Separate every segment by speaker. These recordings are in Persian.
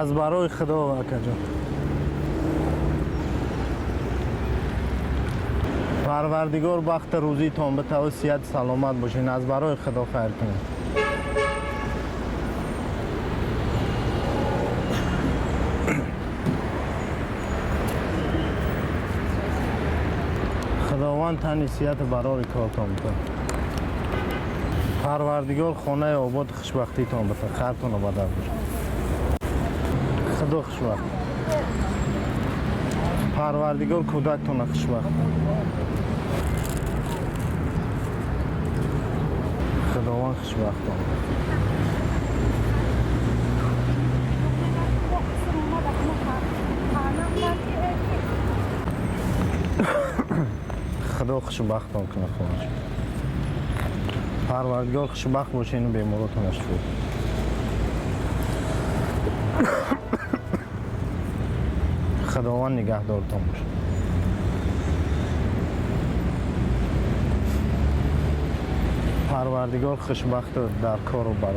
Speaker 1: از برای خدا اکجان پروردگار بخت روزی تان به توسیت سلامت باشین. از برای خدا خیر کنین. خداوند تنیسیت برای کارتان بده. پروردگار خانه آباد خوشبختی تان بده. خیرتان آباد باشه. خدا خوشبخت. پروردگار کودکتان خوشبخت. خداوند خوشبختان. خدا خوشبختان کنه خودش. پروردگار خوشبخت باشه اینو بیماراتون شفا. خداوند نگهدارتان باشه. پروردگار خوشبخت در کار و برای.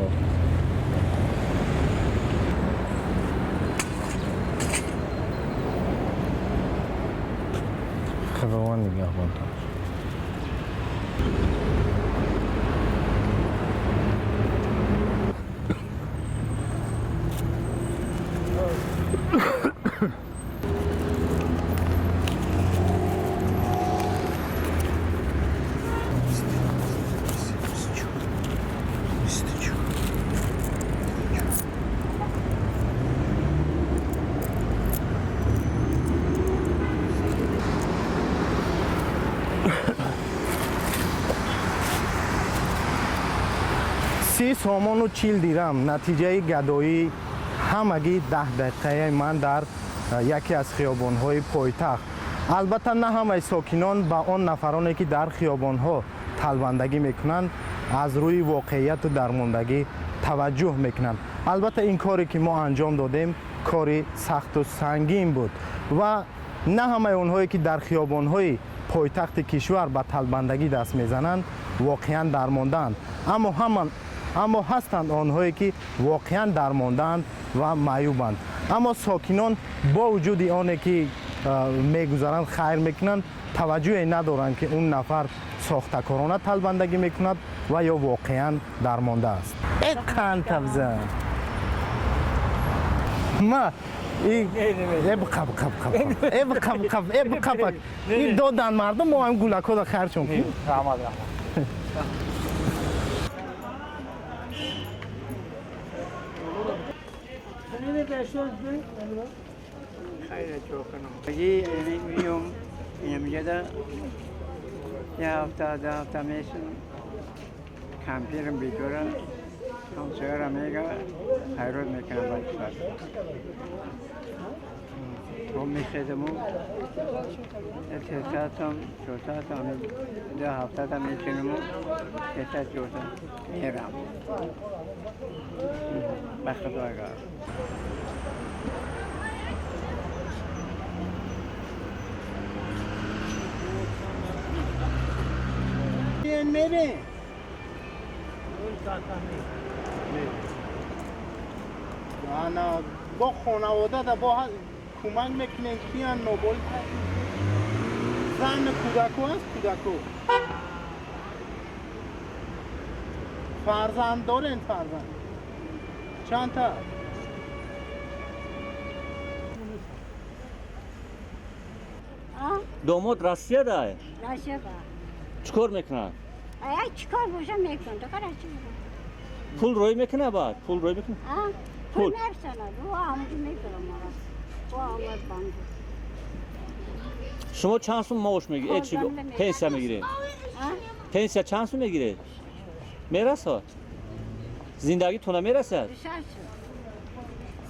Speaker 1: خداوند نگهبانتان. سامان و 40 دیرم نتیجه گدایی همگی 10 دقیقه من در یکی از خیابان‌های پایتخت. البته نه همه ساکنان با آن نفرانی که در خیابان‌ها طلبندگی میکنند از روی واقعیت و درماندگی توجه میکنند. البته این کاری که ما انجام دادیم کاری سخت و سنگین بود و نه همه اونهایی که در خیابان‌های پایتخت کشور به طلبندگی دست میزنند واقعا درماندند، اما هستند آنهایی که واقعا درماندند و معیوبند. اما ساکنان با وجود آنه که میگذارند خیر میکنند توجه ندارند که اون نفر ساختکارانه طلبندگی میکند و یا واقعا درمانده است. اکن تفزن ما این دادن مردم ما هم گولک ها دا خیر چون کنیم.
Speaker 2: خیلی چوکنم. میام اینجا یه هفته 10 هفته میشن کمپیرم بیدوره همسایرم میگه خیرات میکنم باید فرد رو میخیدم و 3 ساعتم 4 ساعتم 10 هفته تا میکنم و 3 ساعت 4 ساعت میرم به خداگاه. میره نه با خانواده دا با کمک میکنن کیان نوبل زن کودکو هست کودکو فرزند دارن فرزند چند تا
Speaker 3: داماد روسیه ده
Speaker 4: روسیه با
Speaker 3: چیکار میکنه؟
Speaker 4: چیکار باشم میکنه تو کار چی
Speaker 3: پول روی میکنه بعد پول روی میکنه
Speaker 4: پول نرساند و همونجا میکنم و آمد بند
Speaker 3: شما چند سوم معاش میگیره؟ چی پنسیا میگیره؟ پنسیا چند سوم میگیره؟ میرسه؟ زندگی تو نمیرسد؟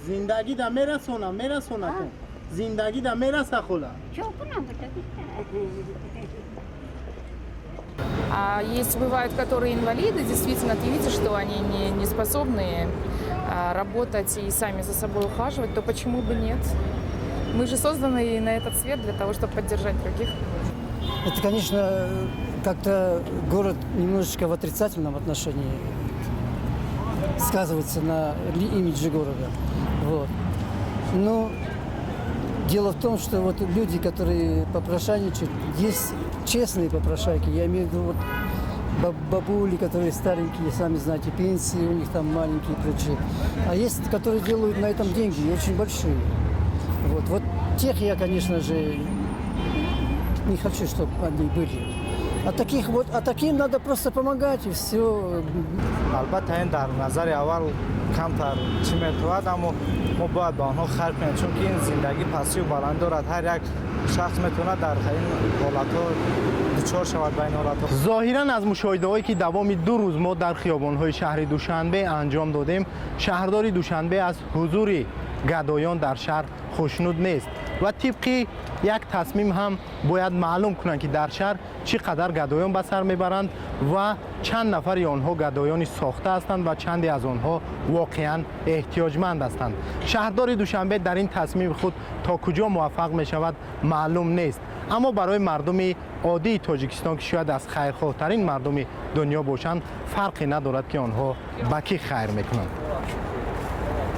Speaker 1: زندگی دا میرسونه تو زندگی دا میرسه خلا
Speaker 4: چو کنم
Speaker 5: А есть бывают, которые инвалиды, действительно, ты видишь, что они не способны работать и сами за собой ухаживать, то почему бы нет? Мы же созданы на этот свет для того, чтобы поддержать других.
Speaker 6: Это, конечно, как-то город немножечко в отрицательном отношении сказывается на имидже города. Вот. Но дело в том, что вот люди, которые попрошайничают, есть честные попрошайки, я имею в виду вот бабули, которые старенькие, сами знаете, пенсии у них там маленькие и прочее. А есть, которые делают на этом деньги, и очень большие. Вот тех я, конечно же, не хочу, чтобы они были. А таким надо просто помогать, и все.
Speaker 1: албатта ин дар назари аввал камтар чӣ метавад, аммо мо бояд ба онҳо хайр кунем, чунки ин зиндагӣ пастию баланд дорад. ҳар як шахс метавонад дар ин ҳолатҳо дучор шавад ба ин ҳолатҳо. зоҳиран аз мушоҳидаҳое ки давоми 2 рӯз мо дар хиёбонҳои шаҳри душанбе анҷом додем, шаҳрдори душанбе аз ҳузури гадоён дар шаҳр хушнуд нест ва тибқи як тасмим ҳам бояд маълум кунанд ки дар шаҳр чӣ қадар гадоён ба сар мебаранд ва чанд нафари онҳо гадоёни сохта ҳастанд ва чанде аз онҳо воқеан эҳтиёҷманд ҳастанд. шаҳрдори душанбе дар ин тасмими худ то куҷо муваффақ мешавад маълум нест, аммо барои мардуми оддии тоҷикистон ки шояд аз хайрхоҳтарин мардуми дунё бошанд, фарқе надорад ки онҳо ба кӣ хайр мекунанд.